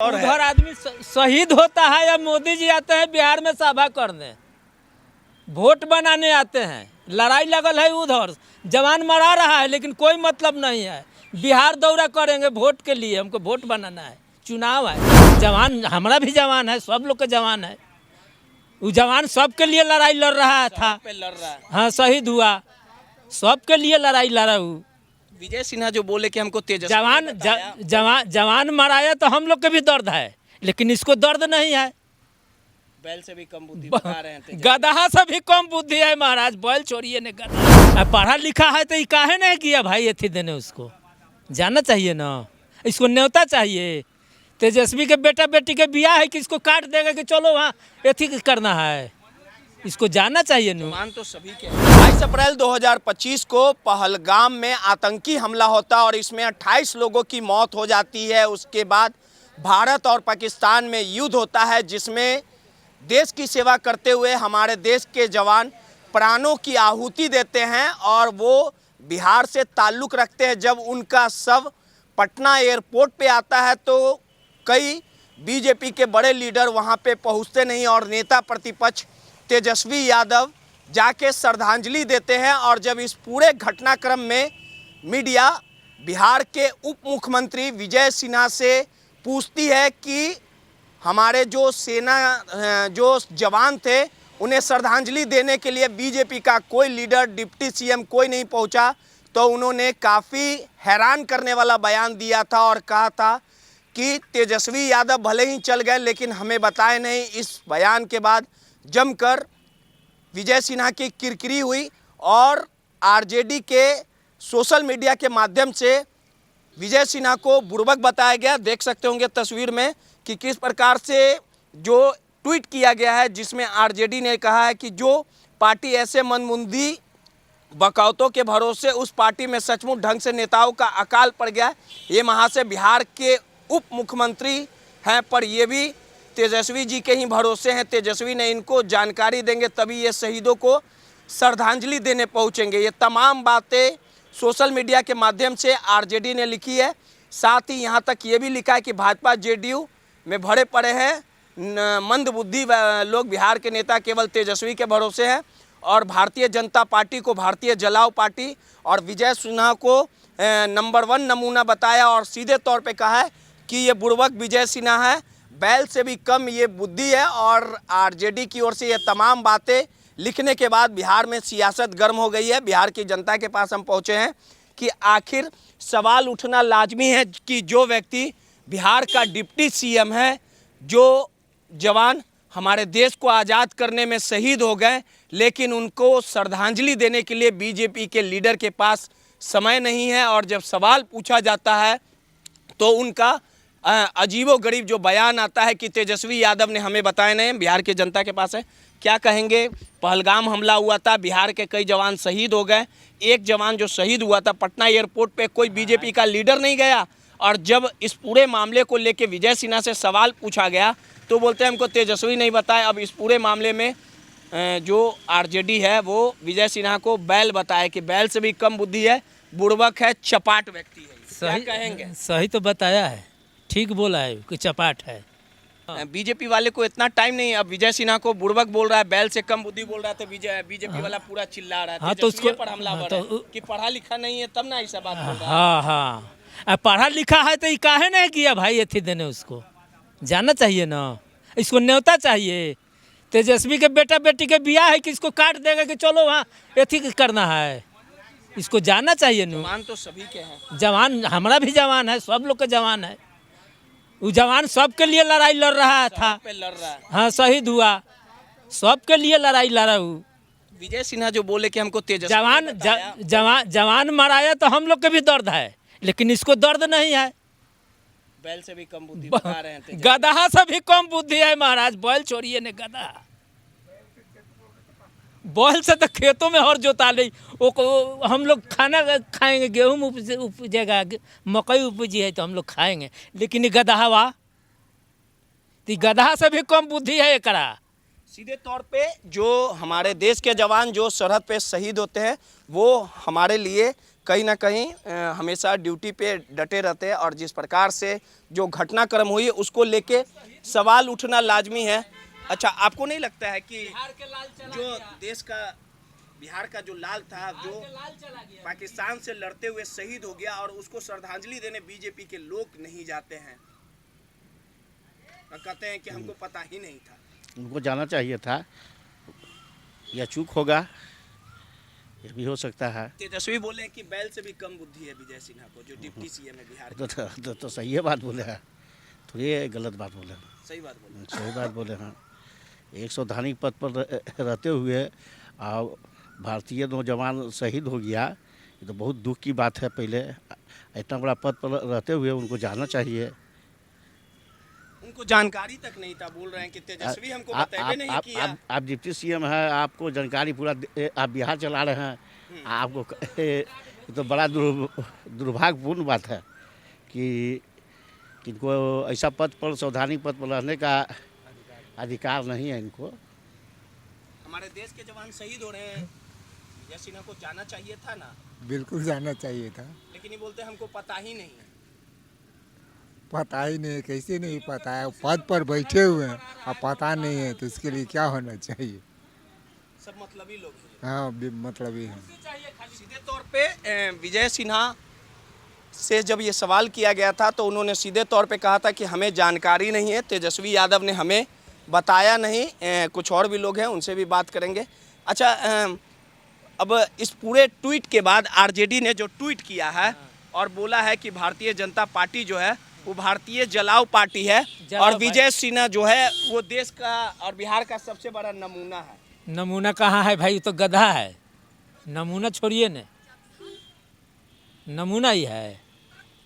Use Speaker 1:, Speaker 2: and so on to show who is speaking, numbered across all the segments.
Speaker 1: और उधर आदमी शहीद होता है या मोदी जी आते हैं बिहार में सभा करने, वोट बनाने आते हैं, लड़ाई लगल है उधर, जवान मरा रहा है लेकिन कोई मतलब नहीं है। बिहार दौरा करेंगे वोट के लिए, हमको वोट बनाना है, चुनाव है। जवान हमारा भी जवान है, सब लोग का जवान है। वो जवान सबके लिए लड़ाई लड़ रहा था, हाँ शहीद हुआ, सबके लिए लड़ाई लड़ा। हूँ
Speaker 2: विजय सिन्हा जो बोले कि हमको तेजस्वी
Speaker 1: जवान मराया तो हम लोग के भी दर्द है, लेकिन इसको दर्द नहीं है।
Speaker 2: बैल से भी कम बुद्धि बता रहे हैं,
Speaker 1: गधा से भी कम बुद्धि है महाराज। बैल छोड़िए ने गधा पढ़ा लिखा है तो ये काहे नहीं किया भाई? एथी देने उसको जाना चाहिए ना, इसको न्योता चाहिए। तेजस्वी के बेटा बेटी के बियाह है कि इसको काट देगा कि चलो वहाँ एथी करना है, इसको जानना चाहिए।
Speaker 2: नुमान तो सभी के 22 अप्रैल 2025 को पहलगाम में आतंकी हमला होता और इसमें 28 लोगों की मौत हो जाती है। उसके बाद भारत और पाकिस्तान में युद्ध होता है, जिसमें देश की सेवा करते हुए हमारे देश के जवान प्राणों की आहुति देते हैं और वो बिहार से ताल्लुक़ रखते हैं। जब उनका शव पटना एयरपोर्ट पे आता है तो कई बीजेपी के बड़े लीडर वहाँ पे पहुँचते नहीं और नेता प्रतिपक्ष तेजस्वी यादव जाके श्रद्धांजलि देते हैं। और जब इस पूरे घटनाक्रम में मीडिया बिहार के उप मुख्यमंत्री विजय सिन्हा से पूछती है कि हमारे जो जो जवान थे उन्हें श्रद्धांजलि देने के लिए बीजेपी का कोई लीडर, डिप्टी सीएम कोई नहीं पहुंचा, तो उन्होंने काफ़ी हैरान करने वाला बयान दिया था और कहा था कि तेजस्वी यादव भले ही चल गए लेकिन हमें बताए नहीं। इस बयान के बाद जमकर विजय सिन्हा की किरकिरी हुई और आरजेडी के सोशल मीडिया के माध्यम से विजय सिन्हा को बुड़बक बताया गया। देख सकते होंगे तस्वीर में कि किस प्रकार से जो ट्वीट किया गया है, जिसमें आरजेडी ने कहा है कि जो पार्टी ऐसे मनमुंदी बकौतों के भरोसे उस पार्टी में सचमुच ढंग से नेताओं का अकाल पड़ गया। ये वहाँ से बिहार के उप मुख्यमंत्री हैं, पर ये भी तेजस्वी जी के ही भरोसे हैं। तेजस्वी ने इनको जानकारी देंगे तभी ये शहीदों को श्रद्धांजलि देने पहुंचेंगे। ये तमाम बातें सोशल मीडिया के माध्यम से आरजेडी ने लिखी है। साथ ही यहाँ तक ये भी लिखा है कि भाजपा जेडीयू में भरे पड़े हैं मंदबुद्धि लोग, बिहार के नेता केवल तेजस्वी के भरोसे हैं और भारतीय जनता पार्टी को भारतीय जलाओ पार्टी और विजय सिन्हा को नंबर 1 नमूना बताया और सीधे तौर पे कहा है कि ये बुड़बक विजय सिन्हा है, बैल से भी कम ये बुद्धि है। और आरजेडी की ओर से ये तमाम बातें लिखने के बाद बिहार में सियासत गर्म हो गई है। बिहार की जनता के पास हम पहुंचे हैं कि आखिर सवाल उठना लाजमी है कि जो व्यक्ति बिहार का डिप्टी सीएम है, जो जवान हमारे देश को आज़ाद करने में शहीद हो गए, लेकिन उनको श्रद्धांजलि देने के लिए बीजेपी के लीडर के पास समय नहीं है। और जब सवाल पूछा जाता है तो उनका अजीबोगरीब जो बयान आता है कि तेजस्वी यादव ने हमें बताया नहीं। बिहार की जनता के पास है, क्या कहेंगे? पहलगाम हमला हुआ था, बिहार के कई जवान शहीद हो गए। एक जवान जो शहीद हुआ था पटना एयरपोर्ट पे कोई बीजेपी का लीडर नहीं गया। और जब इस पूरे मामले को लेके विजय सिन्हा से सवाल पूछा गया तो बोलते हैं हमको तेजस्वी नहीं बताया। अब इस पूरे मामले में जो आरजेडी है वो विजय सिन्हा को बैल बताया कि बैल से भी कम बुद्धि है, बुड़बक है, चपाट व्यक्ति है।
Speaker 1: सही
Speaker 2: कहेंगे?
Speaker 1: सही तो बताया है, ठीक बोला है कि चपाट है।
Speaker 2: बीजेपी वाले को इतना टाइम नहीं है। अब विजय सिन्हा को बुड़बक बोल रहा है, बैल से कम बुद्धि बोल रहा था, बीजेपी वाला पूरा चिल्ला रहा है।
Speaker 1: हाँ, तो उसको
Speaker 2: पर हमला हो रहा है कि पढ़ा लिखा नहीं है तब ना ऐसा बात बोल रहा है।
Speaker 1: हाँ हाँ, पढ़ा लिखा है तो ये काहे नहीं किया भाई? एथी देने उसको जानना चाहिए ना, इसको न्योता चाहिए। तेजस्वी के बेटा बेटी के बियाह है कि इसको काट देगा कि चलो वहाँ एथी करना है, इसको जानना चाहिए।
Speaker 2: जवान तो सभी के हैं,
Speaker 1: जवान हमारा भी जवान है, सब लोग का जवान है। वो जवान सबके लिए लड़ाई लड़ रहा था, हाँ शहीद हुआ, सबके लिए लड़ाई लड़ा। हूँ
Speaker 2: विजय सिन्हा जो बोले कि हमको तेजस्वी
Speaker 1: जवान मराया तो हम लोग के भी दर्द है, लेकिन इसको दर्द नहीं है।
Speaker 2: बैल से भी कम बुद्धि बता रहे हैं,
Speaker 1: गधा से भी कम बुद्धि है महाराज। बैल छोड़िए ने गधा, बैल से तो खेतों में हर जोता ले। वो हम लोग खाना खाएंगे, गेहूँ उपजेगा, मकई उपजी है तो हम लोग खाएंगे, लेकिन ये गधा तो गधा से भी कम बुद्धि है एकरा।
Speaker 2: सीधे तौर पे जो हमारे देश के जवान जो सरहद पे शहीद होते हैं वो हमारे लिए कहीं ना कहीं हमेशा ड्यूटी पे डटे रहते हैं और जिस प्रकार से जो घटनाक्रम हुई उसको लेके सवाल उठना लाजमी है। अच्छा, आपको नहीं लगता है कि जो देश का बिहार का जो लाल था, जो पाकिस्तान से लड़ते हुए शहीद हो गया और उसको श्रद्धांजलि देने बीजेपी के लोग नहीं जाते हैं और कहते हैं कि हमको पता ही नहीं था?
Speaker 3: उनको जाना चाहिए था, या चूक होगा, ये भी हो सकता है।
Speaker 2: तेजस्वी बोले कि बैल से भी कम बुद्धि है विजय सिन्हा को, जो डिप्टी सीएम है बिहार के।
Speaker 3: तो सही है बात बोले हैं, तो ये गलत बात बोले हैं।
Speaker 2: सही बात बोले।
Speaker 3: सही बात बोले हैं। एक संवैधानिक पद पर रहते हुए और भारतीय नौजवान शहीद हो गया, ये तो बहुत दुख की बात है। पहले इतना बड़ा पद पर रहते हुए उनको जाना चाहिए।
Speaker 2: उनको जानकारी तक नहीं था, बोल रहे हैं कि तेजस्वी हमको बताए नहीं किया।
Speaker 3: आप डिप्टी सीएम है, आपको जानकारी पूरा, आप बिहार चला रहे हैं, आपको ये तो बड़ा दुर्भाग्यपूर्ण बात है कि इनको ऐसा पद पर, संवैधानिक पद पर रहने का अधिकार नहीं है इनको।
Speaker 2: हमारे देश के जवान शहीद हो रहे हैं, विजय सिन्हा को जाना चाहिए था ना?
Speaker 4: बिल्कुल जाना चाहिए था।
Speaker 2: लेकिन ये बोलते हैं हमको पता ही नहीं है।
Speaker 4: पता ही नहीं, कैसे नहीं पता है? पद पर बैठे हुए हैं और पता नहीं है, तो इसके लिए क्या होना चाहिए?
Speaker 2: सब मतलबी लोग हैं।
Speaker 4: हाँ, मतलब ही है।
Speaker 2: सीधे तौर पे विजय सिन्हा से जब ये सवाल किया गया था तो उन्होंने सीधे तौर पे कहा था कि हमें जानकारी नहीं है, तेजस्वी यादव ने हमें बताया नहीं। कुछ और भी लोग हैं, उनसे भी बात करेंगे। अच्छा, अब इस पूरे ट्वीट के बाद आरजेडी ने जो ट्वीट किया है और बोला है कि भारतीय जनता पार्टी जो है वो भारतीय जलाऊ पार्टी है और विजय सिन्हा जो है वो देश का और बिहार का सबसे बड़ा नमूना है।
Speaker 1: नमूना कहाँ है भाई, तो गधा है। नमूना छोड़िए ने, नमूना ही है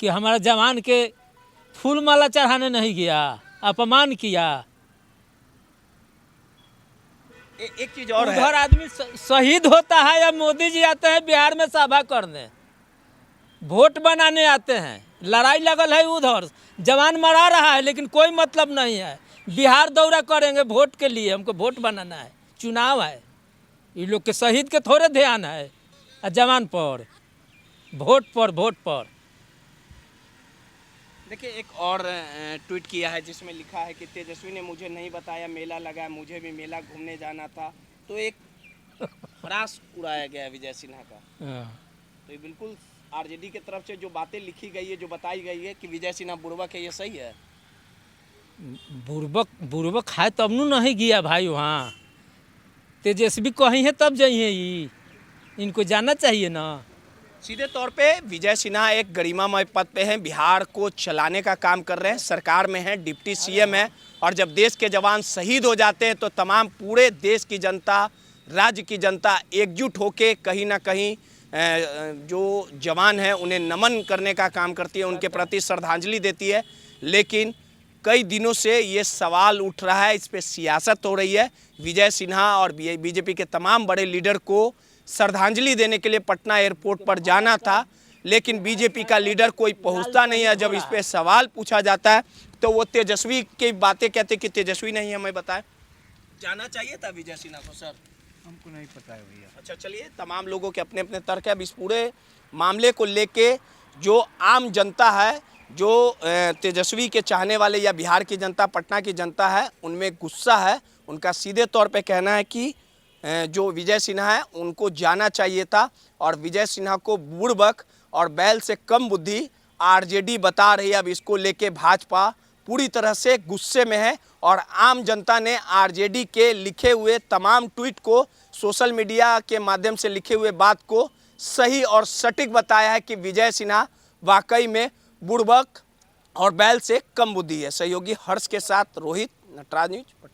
Speaker 1: कि हमारा जवान के फूल माला चढ़ाने नहीं गया, अपमान किया।
Speaker 2: एक चीज और है,
Speaker 1: उधर आदमी शहीद होता है या मोदी जी आते हैं बिहार में सभा करने, वोट बनाने आते हैं। लड़ाई लगल है उधर, जवान मरा रहा है लेकिन कोई मतलब नहीं है। बिहार दौरा करेंगे वोट के लिए, हमको वोट बनाना है, चुनाव है। ये लोग के शहीद के थोड़े ध्यान है, जवान पर, वोट पर।
Speaker 2: देखिए, एक और ट्वीट किया है जिसमें लिखा है कि तेजस्वी ने मुझे नहीं बताया मेला लगा, मुझे भी मेला घूमने जाना था। तो एक फ्रास उड़ाया गया है विजय सिन्हा का। तो ये बिल्कुल आरजेडी की तरफ से जो बातें लिखी गई है, जो बताई गई है कि विजय सिन्हा बुड़बक है, ये सही है?
Speaker 1: बुड़बक है तब नू नहीं गया भाई वहाँ। तेजस्वी कहीं है तब जाइए, इनको जाना चाहिए ना।
Speaker 2: सीधे तौर पे विजय सिन्हा एक गरिमामय पद पे हैं, बिहार को चलाने का काम कर रहे हैं, सरकार में हैं, डिप्टी सीएम हैं। और जब देश के जवान शहीद हो जाते हैं तो तमाम पूरे देश की जनता, राज्य की जनता एकजुट होके कहीं ना कहीं जो जवान हैं उन्हें नमन करने का काम करती है, उनके प्रति श्रद्धांजलि देती है। लेकिन कई दिनों से ये सवाल उठ रहा है, इस पर सियासत हो रही है। विजय सिन्हा और बीजेपी के तमाम बड़े लीडर को श्रद्धांजलि देने के लिए पटना एयरपोर्ट पर जाना था, लेकिन बीजेपी का लीडर कोई पहुंचता नहीं है। जब इस पे सवाल पूछा जाता है तो वो तेजस्वी की बातें कहते कि तेजस्वी नहीं हमें बताए। जाना चाहिए था विजय सिन्हा को? सर,
Speaker 4: हमको नहीं पता है भैया।
Speaker 2: अच्छा, चलिए, तमाम लोगों के अपने अपने तर्क है। अब इस पूरे मामले को लेके जो आम जनता है, जो तेजस्वी के चाहने वाले या बिहार की जनता, पटना की जनता है, उनमें गुस्सा है। उनका सीधे तौर पे कहना है कि जो विजय सिन्हा है उनको जाना चाहिए था और विजय सिन्हा को बुड़बक और बैल से कम बुद्धि आरजेडी बता रही है। अब इसको लेके भाजपा पूरी तरह से गुस्से में है और आम जनता ने आरजेडी के लिखे हुए तमाम ट्वीट को, सोशल मीडिया के माध्यम से लिखे हुए बात को सही और सटीक बताया है कि विजय सिन्हा वाकई में बुड़बक और बैल से कम बुद्धि है। सहयोगी हर्ष के साथ रोहित, नटराज न्यूज।